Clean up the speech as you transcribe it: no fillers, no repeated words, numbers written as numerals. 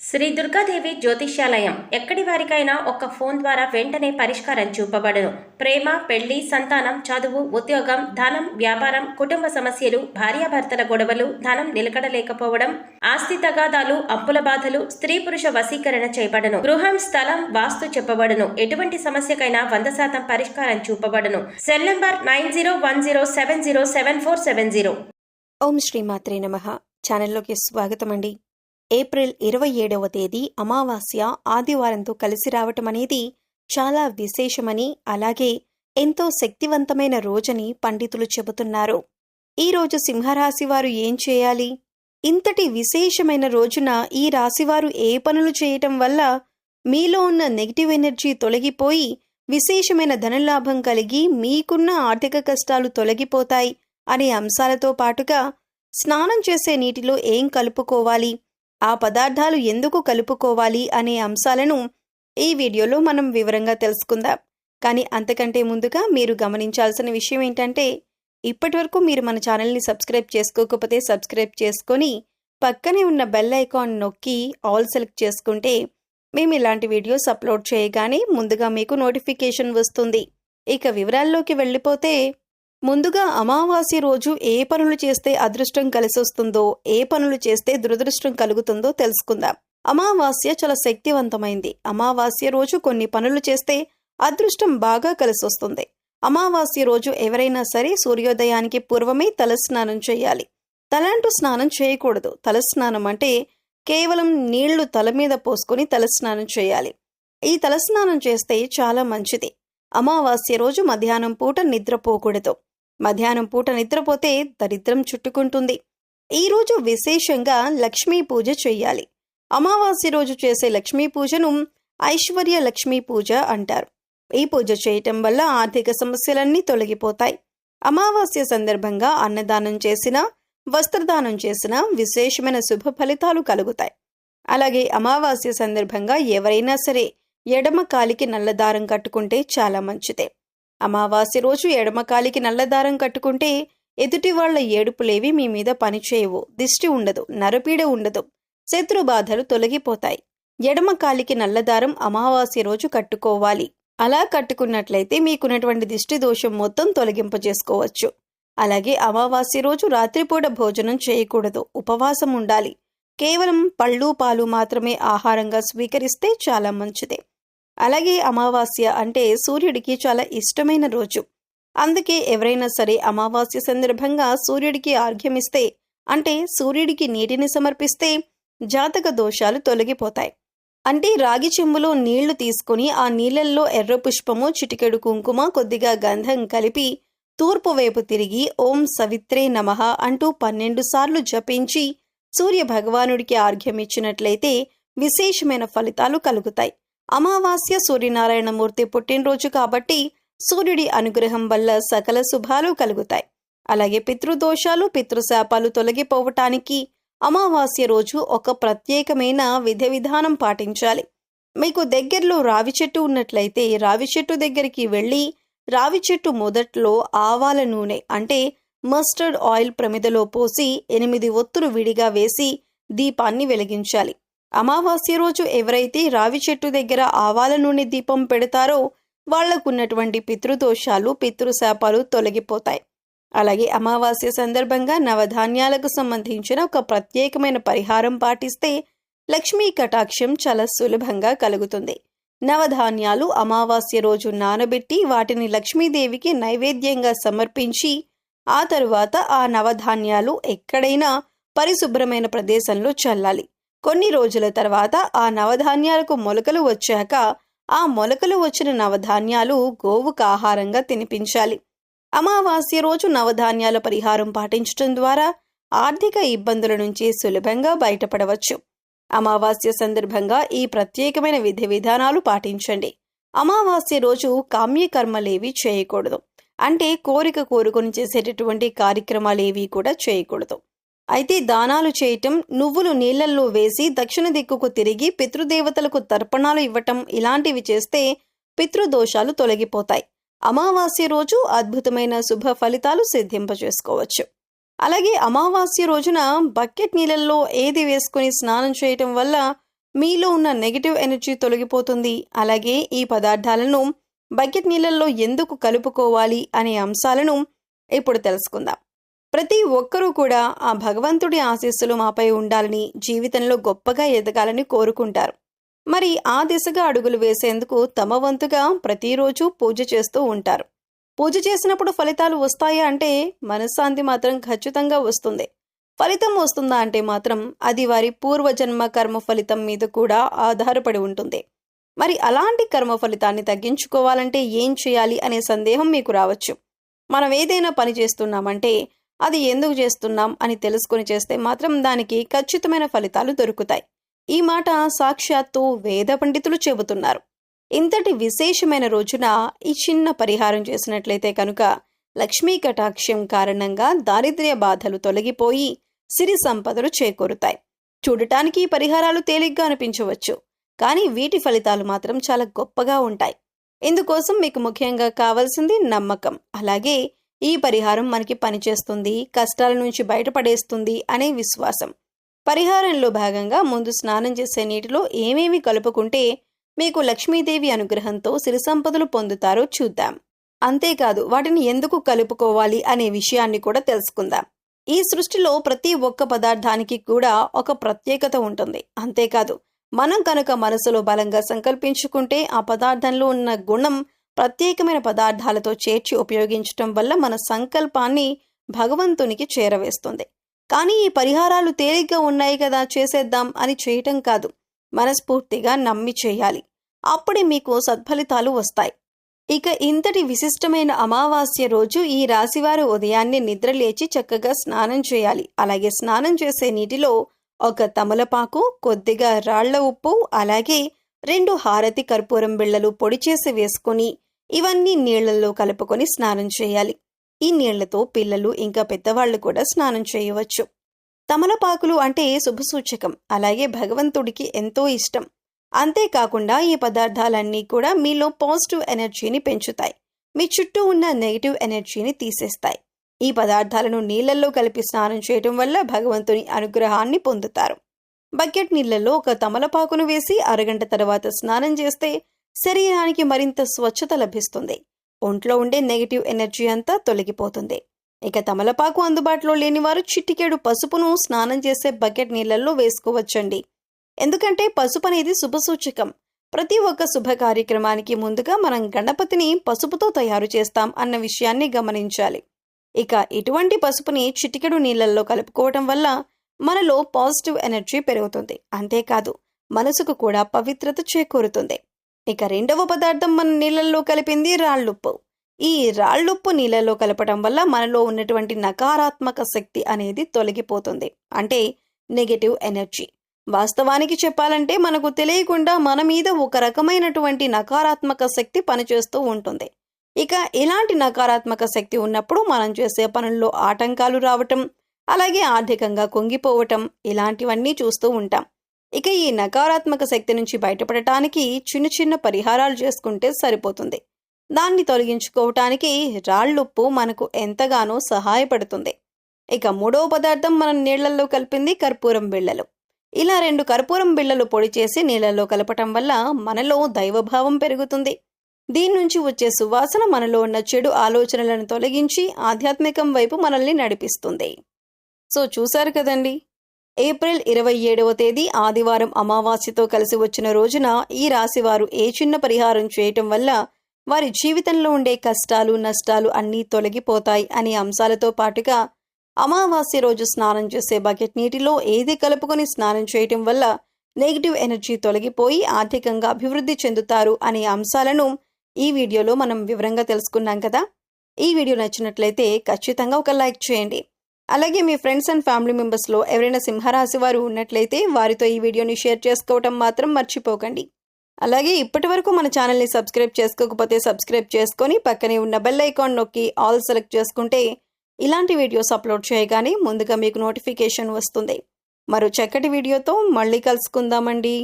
శ్రీ దుర్గాదేవి జ్యోతిష్యాలయం ఎక్కడి వారికైనా ఒక్క ఫోన్ ద్వారా వెంటనే పరిష్కారం చూపబడును. ప్రేమ, పెళ్లి, సంతానం, చదువు, ఉద్యోగం, ధనం, వ్యాపారం, కుటుంబ సమస్యలు, భార్యాభర్తల గొడవలు, ధనం నిలకడలేకపోవడం, ఆస్తి తగాదాలు, అప్పుల బాధలు, స్త్రీ పురుష వశీకరణ చేయబడును. గృహం, స్థలం, వాస్తు చెప్పబడును. ఎటువంటి సమస్యకైనా 100% పరిష్కారం చూపబడును. Cell number 9010707470. ఓం శ్రీమాత్రే నమః. ఛానల్లోకి స్వాగతం అండి. ఏప్రిల్ 27వ తేదీ అమావాస్య ఆదివారంతో కలిసి రావటం అనేది చాలా విశేషమని, అలాగే ఎంతో శక్తివంతమైన రోజని పండితులు చెబుతున్నారు. ఈరోజు సింహరాశి వారు ఏం చేయాలి? ఇంతటి విశేషమైన రోజున ఈ రాశివారు ఏ పనులు చేయటం వల్ల మీలో ఉన్న నెగిటివ్ ఎనర్జీ తొలగిపోయి విశేషమైన ధనలాభం కలిగి మీకున్న ఆర్థిక కష్టాలు తొలగిపోతాయి అనే అంశాలతో పాటుగా స్నానం చేసే నీటిలో ఏం కలుపుకోవాలి, ఆ పదార్థాలు ఎందుకు కలుపుకోవాలి అనే అంశాలను ఈ వీడియోలో మనం వివరంగా తెలుసుకుందాం. కానీ అంతకంటే ముందుగా మీరు గమనించాల్సిన విషయం ఏంటంటే, ఇప్పటివరకు మీరు మన ఛానల్ని సబ్స్క్రైబ్ చేసుకోకపోతే సబ్స్క్రైబ్ చేసుకొని పక్కనే ఉన్న బెల్ ఐకాన్ నొక్కి ఆల్ సెలెక్ట్ చేసుకుంటే మేము ఇలాంటి వీడియోస్ అప్లోడ్ చేయగానే ముందుగా మీకు నోటిఫికేషన్ వస్తుంది. ఇక వివరాల్లోకి వెళ్ళిపోతే, ముందుగా అమావాస్య రోజు ఏ పనులు చేస్తే అదృష్టం కలిసొస్తుందో, ఏ పనులు చేస్తే దురదృష్టం కలుగుతుందో తెలుసుకుందాం. అమావాస్య చాలా శక్తివంతమైంది. అమావాస్య రోజు కొన్ని పనులు చేస్తే అదృష్టం బాగా కలిసొస్తుంది. అమావాస్య రోజు ఎవరైనా సరే సూర్యోదయానికి పూర్వమే తలస్నానం చేయాలి. తలంటూ స్నానం చేయకూడదు. తలస్నానం అంటే కేవలం నీళ్లు తల మీద పోసుకొని తలస్నానం చేయాలి. ఈ తలస్నానం చేస్తే చాలా మంచిది. అమావాస్య రోజు మధ్యాహ్నం పూట నిద్రపోకూడదు. మధ్యాహ్నం పూట నిద్రపోతే దరిద్రం చుట్టుకుంటుంది. ఈరోజు విశేషంగా లక్ష్మీ పూజ చెయ్యాలి. అమావాస్య రోజు చేసే లక్ష్మీ పూజను ఐశ్వర్య లక్ష్మీ పూజ అంటారు. ఈ పూజ చేయటం వల్ల ఆర్థిక సమస్యలన్నీ తొలగిపోతాయి. అమావాస్య సందర్భంగా అన్నదానం చేసినా, వస్త్రదానం చేసినా విశేషమైన శుభ ఫలితాలు కలుగుతాయి. అలాగే అమావాస్య సందర్భంగా ఎవరైనా సరే ఎడమ కాలికి నల్లదారం కట్టుకుంటే చాలా మంచిదే. అమావాస్య రోజు ఎడమ కాలికి నల్లదారం కట్టుకుంటే ఎదుటి వాళ్ల ఏడుపులేవి మీ మీద పనిచేయవు, దిష్టి ఉండదు, నరపీడ ఉండదు, శత్రు బాధలు తొలగిపోతాయి. ఎడమ కాలికి నల్లదారం అమావాస్య రోజు కట్టుకోవాలి. అలా కట్టుకున్నట్లయితే మీకున్నటువంటి దిష్టి దోషం మొత్తం తొలగింపజేసుకోవచ్చు. అలాగే అమావాస్య రోజు రాత్రిపూట భోజనం చేయకూడదు, ఉపవాసం ఉండాలి. కేవలం పళ్ళు పాలు మాత్రమే ఆహారంగా స్వీకరిస్తే చాలా మంచిదే. అలాగే అమావాస్య అంటే సూర్యుడికి చాలా ఇష్టమైన రోజు. అందుకే ఎవరైనా సరే అమావాస్య సందర్భంగా సూర్యుడికి ఆర్ఘ్యమిస్తే, అంటే సూర్యుడికి నీటిని సమర్పిస్తే జాతక దోషాలు తొలగిపోతాయి. అంటే రాగి చెంబులో నీళ్లు తీసుకుని ఆ నీళ్లల్లో ఎర్ర పుష్పము, చిటికెడు కుంకుమ, కొద్దిగా గంధం కలిపి తూర్పు వైపు తిరిగి ఓం సవిత్రే నమః అంటూ 12 సార్లు జపించి సూర్య భగవానుడికి ఆర్ఘ్యమిచ్చినట్లయితే విశేషమైన ఫలితాలు కలుగుతాయి. అమావాస్య సూర్యనారాయణమూర్తి పుట్టినరోజు కాబట్టి సూర్యుడి అనుగ్రహం వల్ల సకల శుభాలు కలుగుతాయి. అలాగే పితృదోషాలు, పితృశాపాలు తొలగిపోవటానికి అమావాస్య రోజు ఒక ప్రత్యేకమైన విధానం పాటించాలి. మీకు దగ్గరలో రావి చెట్టు ఉన్నట్లయితే రావి చెట్టు దగ్గరికి వెళ్ళి రావి చెట్టు మొదట్లో ఆవాల నూనె అంటే మస్టర్డ్ ఆయిల్ ప్రమిదలో పోసి 8 ఒత్తులు విడిగా వేసి దీపాన్ని వెలిగించాలి. అమావాస్య రోజు ఎవరైతే రావి చెట్టు దగ్గర ఆవాల నూనె దీపం పెడతారో వాళ్లకున్నటువంటి పితృదోషాలు, పితృశాపాలు తొలగిపోతాయి. అలాగే అమావాస్య సందర్భంగా నవధాన్యాలకు సంబంధించిన ఒక ప్రత్యేకమైన పరిహారం పాటిస్తే లక్ష్మీ కటాక్షం చాలా సులభంగా కలుగుతుంది. నవధాన్యాలు అమావాస్య రోజు నానబెట్టి వాటిని లక్ష్మీదేవికి నైవేద్యంగా సమర్పించి ఆ తరువాత ఆ నవధాన్యాలు ఎక్కడైనా పరిశుభ్రమైన ప్రదేశంలో చల్లాలి. కొన్ని రోజుల తర్వాత ఆ నవధాన్యాలకు మొలకలు వచ్చాక ఆ మొలకలు వచ్చిన నవధాన్యాలు గోవుకు ఆహారంగా తినిపించాలి. అమావాస్య రోజు నవధాన్యాల పరిహారం పాటించడం ద్వారా ఆర్థిక ఇబ్బందుల నుంచి సులభంగా బయటపడవచ్చు. అమావాస్య సందర్భంగా ఈ ప్రత్యేకమైన విధానాలు పాటించండి. అమావాస్య రోజు కామ్యకర్మలేవి చేయకూడదు. అంటే కోరిక కోరుకొని చేసేటటువంటి కార్యక్రమాలేవి కూడా చేయకూడదు. అయితే దానాలు చేయటం, నువ్వులు నీళ్లల్లో వేసి దక్షిణ దిక్కుకు తిరిగి పితృదేవతలకు తర్పణాలు ఇవ్వటం ఇలాంటివి చేస్తే పితృదోషాలు తొలగిపోతాయి. అమావాస్య రోజు అద్భుతమైన శుభ ఫలితాలు సిద్ధింపజేసుకోవచ్చు. అలాగే అమావాస్య రోజున బకెట్ నీళ్ళల్లో ఏది వేసుకుని స్నానం చేయటం వల్ల మీలో ఉన్న నెగిటివ్ ఎనర్జీ తొలగిపోతుంది. అలాగే ఈ పదార్థాలను బకెట్ నీళ్ళల్లో ఎందుకు కలుపుకోవాలి అనే అంశాలను ఇప్పుడు తెలుసుకుందాం. ప్రతి ఒక్కరూ కూడా ఆ భగవంతుడి ఆశీస్సులు మాపై ఉండాలని, జీవితంలో గొప్పగా ఎదగాలని కోరుకుంటారు. మరి ఆ దిశగా అడుగులు వేసేందుకు తమ వంతుగా ప్రతిరోజు పూజ చేస్తూ ఉంటారు. పూజ చేసినప్పుడు ఫలితాలు వస్తాయా అంటే మనశ్శాంతి మాత్రం ఖచ్చితంగా వస్తుంది. ఫలితం వస్తుందా అంటే మాత్రం అది వారి పూర్వజన్మ కర్మ ఫలితం మీద కూడా ఆధారపడి ఉంటుంది. మరి అలాంటి కర్మ ఫలితాన్ని తగ్గించుకోవాలంటే ఏం చేయాలి అనే సందేహం మీకు రావచ్చు. మనం ఏదైనా పని చేస్తున్నామంటే అది ఎందుకు చేస్తున్నాం అని తెలుసుకొని చేస్తే మాత్రం దానికి ఖచ్చితమైన ఫలితాలు దొరుకుతాయి. ఈ మాట సాక్షాత్తు వేద పండితులు చెబుతున్నారు. ఇంతటి విశేషమైన రోజున ఈ చిన్న పరిహారం చేసినట్లయితే కనుక లక్ష్మీ కటాక్షం కారణంగా దారిద్ర్య బాధలు తొలగిపోయి సిరి సంపదలు చేకూరుతాయి. చూడటానికి ఈ పరిహారాలు తేలిగ్గా అనిపించవచ్చు, కానీ వీటి ఫలితాలు మాత్రం చాలా గొప్పగా ఉంటాయి. ఇందుకోసం మీకు ముఖ్యంగా కావాల్సింది నమ్మకం. అలాగే ఈ పరిహారం మనకి పనిచేస్తుంది, కష్టాల నుంచి బయటపడేస్తుంది అనే విశ్వాసం. పరిహారంలో భాగంగా ముందు స్నానం చేసే నీటిలో ఏమేమి కలుపుకుంటే మీకు లక్ష్మీదేవి అనుగ్రహంతో సిరి సంపదలు పొందుతారో చూద్దాం. అంతేకాదు వాటిని ఎందుకు కలుపుకోవాలి అనే విషయాన్ని కూడా తెలుసుకుందాం. ఈ సృష్టిలో ప్రతి ఒక్క పదార్థానికి కూడా ఒక ప్రత్యేకత ఉంటుంది. అంతేకాదు మనం కనుక మనసులో బలంగా సంకల్పించుకుంటే ఆ పదార్థంలో ఉన్న గుణం ప్రత్యేకమైన పదార్థాలతో చేర్చి ఉపయోగించటం వల్ల మన సంకల్పాన్ని భగవంతునికి చేరవేస్తుంది. కానీ ఈ పరిహారాలు తేలిగ్గా ఉన్నాయి కదా చేసేద్దాం అని చేయటం కాదు, మనస్ఫూర్తిగా నమ్మి చేయాలి. అప్పుడే మీకు సత్ఫలితాలు వస్తాయి. ఇక ఇంతటి విశిష్టమైన అమావాస్య రోజు ఈ రాశివారు ఉదయాన్నే నిద్రలేచి చక్కగా స్నానం చేయాలి. అలాగే స్నానం చేసే నీటిలో ఒక తమలపాకు, కొద్దిగా రాళ్ల ఉప్పు, అలాగే 2 హారతి కర్పూరం బిళ్ళలు పొడి చేసి వేసుకొని ఇవన్నీ నీళ్లలో కలుపుకొని స్నానం చేయాలి. ఈ నీళ్లతో పిల్లలు ఇంకా పెద్దవాళ్లు కూడా స్నానం చేయవచ్చు. తమలపాకులు అంటే శుభసూచకం, అలాగే భగవంతుడికి ఎంతో ఇష్టం. అంతేకాకుండా ఈ పదార్థాలన్నీ కూడా మీలో పాజిటివ్ ఎనర్జీని పెంచుతాయి, మీ చుట్టూ ఉన్న నెగిటివ్ ఎనర్జీని తీసేస్తాయి. ఈ పదార్థాలను నీళ్లలో కలిపి స్నానం చేయటం వల్ల భగవంతుని అనుగ్రహాన్ని పొందుతారు. బకెట్ నీళ్లలో ఒక తమలపాకును వేసి అరగంట తర్వాత స్నానం చేస్తే శరీరానికి మరింత స్వచ్ఛత లభిస్తుంది. ఒంట్లో ఉండే నెగిటివ్ ఎనర్జీ అంతా తొలగిపోతుంది. ఇక తమలపాకు అందుబాటులో లేని వారు చిటికెడు పసుపును స్నానం చేసే బకెట్ నీళ్లలో వేసుకోవచ్చండి. ఎందుకంటే పసుపు అనేది శుభసూచకం. ప్రతి ఒక్క శుభ కార్యక్రమానికి ముందుగా మనం గణపతిని పసుపుతో తయారు చేస్తాం అన్న విషయాన్ని గమనించాలి. ఇక ఇటువంటి పసుపుని చిటికెడు నీళ్లలో కలుపుకోవటం వల్ల మనలో పాజిటివ్ ఎనర్జీ పెరుగుతుంది. అంతేకాదు మనసుకు కూడా పవిత్రత చేకూరుతుంది. ఇక రెండవ పదార్థం మన నీళ్లలో కలిపింది రాళ్లుప్పు. ఈ రాళ్లుప్పు నీళ్లలో కలపటం వల్ల మనలో ఉన్నటువంటి నకారాత్మక శక్తి అనేది తొలగిపోతుంది, అంటే నెగటివ్ ఎనర్జీ. వాస్తవానికి చెప్పాలంటే మనకు తెలియకుండా మన మీద ఒక రకమైనటువంటి నకారాత్మక శక్తి పనిచేస్తూ ఉంటుంది. ఇక ఇలాంటి నకారాత్మక శక్తి ఉన్నప్పుడు మనం చేసే పనుల్లో ఆటంకాలు రావటం, అలాగే ఆర్థికంగా కుంగిపోవటం, ఇలాంటివన్నీ చూస్తూ ఉంటాం. ఇక ఈ నకారాత్మక శక్తి నుంచి బయటపడటానికి చిన్న చిన్న పరిహారాలు చేసుకుంటే సరిపోతుంది. దాన్ని తొలగించుకోవటానికి రాళ్లుప్పు మనకు ఎంతగానో సహాయపడుతుంది. ఇక మూడవ పదార్థం మనం నీళ్లలో కలిపింది కర్పూరం బిళ్ళలు. ఇలా 2 కర్పూరం బిళ్ళలు పొడి చేసి నీళ్లలో కలపటం వల్ల మనలో దైవభావం పెరుగుతుంది. దీని నుంచి వచ్చే సువాసన మనలో ఉన్న చెడు ఆలోచనలను తొలగించి ఆధ్యాత్మికం వైపు మనల్ని నడిపిస్తుంది. సో చూశారు కదండి, ఏప్రిల్ 27వ తేదీ ఆదివారం అమావాస్యతో కలిసి వచ్చిన రోజున ఈ రాశివారు ఏ చిన్న పరిహారం చేయటం వల్ల వారి జీవితంలో ఉండే కష్టాలు నష్టాలు అన్నీ తొలగిపోతాయి అనే అంశాలతో పాటుగా అమావాస్య రోజు స్నానం చేసే బకెట్ నీటిలో ఏది కలుపుకొని స్నానం చేయటం వల్ల నెగిటివ్ ఎనర్జీ తొలగిపోయి ఆర్థికంగా అభివృద్ధి చెందుతారు అనే అంశాలను ఈ వీడియోలో మనం వివరంగా తెలుసుకున్నాం కదా. ఈ వీడియో నచ్చినట్లయితే ఖచ్చితంగా ఒక లైక్ చేయండి. అలాగే మీ ఫ్రెండ్స్ అండ్ ఫ్యామిలీ మెంబర్స్లో ఎవరైనా సింహరాశి వారు ఉన్నట్లయితే వారితో ఈ వీడియోని షేర్ చేసుకోవటం మాత్రం మర్చిపోకండి. అలాగే ఇప్పటి వరకు మన ఛానల్ని సబ్స్క్రైబ్ చేసుకోకపోతే సబ్స్క్రైబ్ చేసుకొని పక్కనే ఉన్న బెల్ ఐకాన్ నొక్కి ఆల్ సెలెక్ట్ చేసుకుంటే ఇలాంటి వీడియోస్ అప్లోడ్ చేయగానే ముందుగా మీకు నోటిఫికేషన్ వస్తుంది. మరో చక్కటి వీడియోతో మళ్ళీ కలుసుకుందామండి.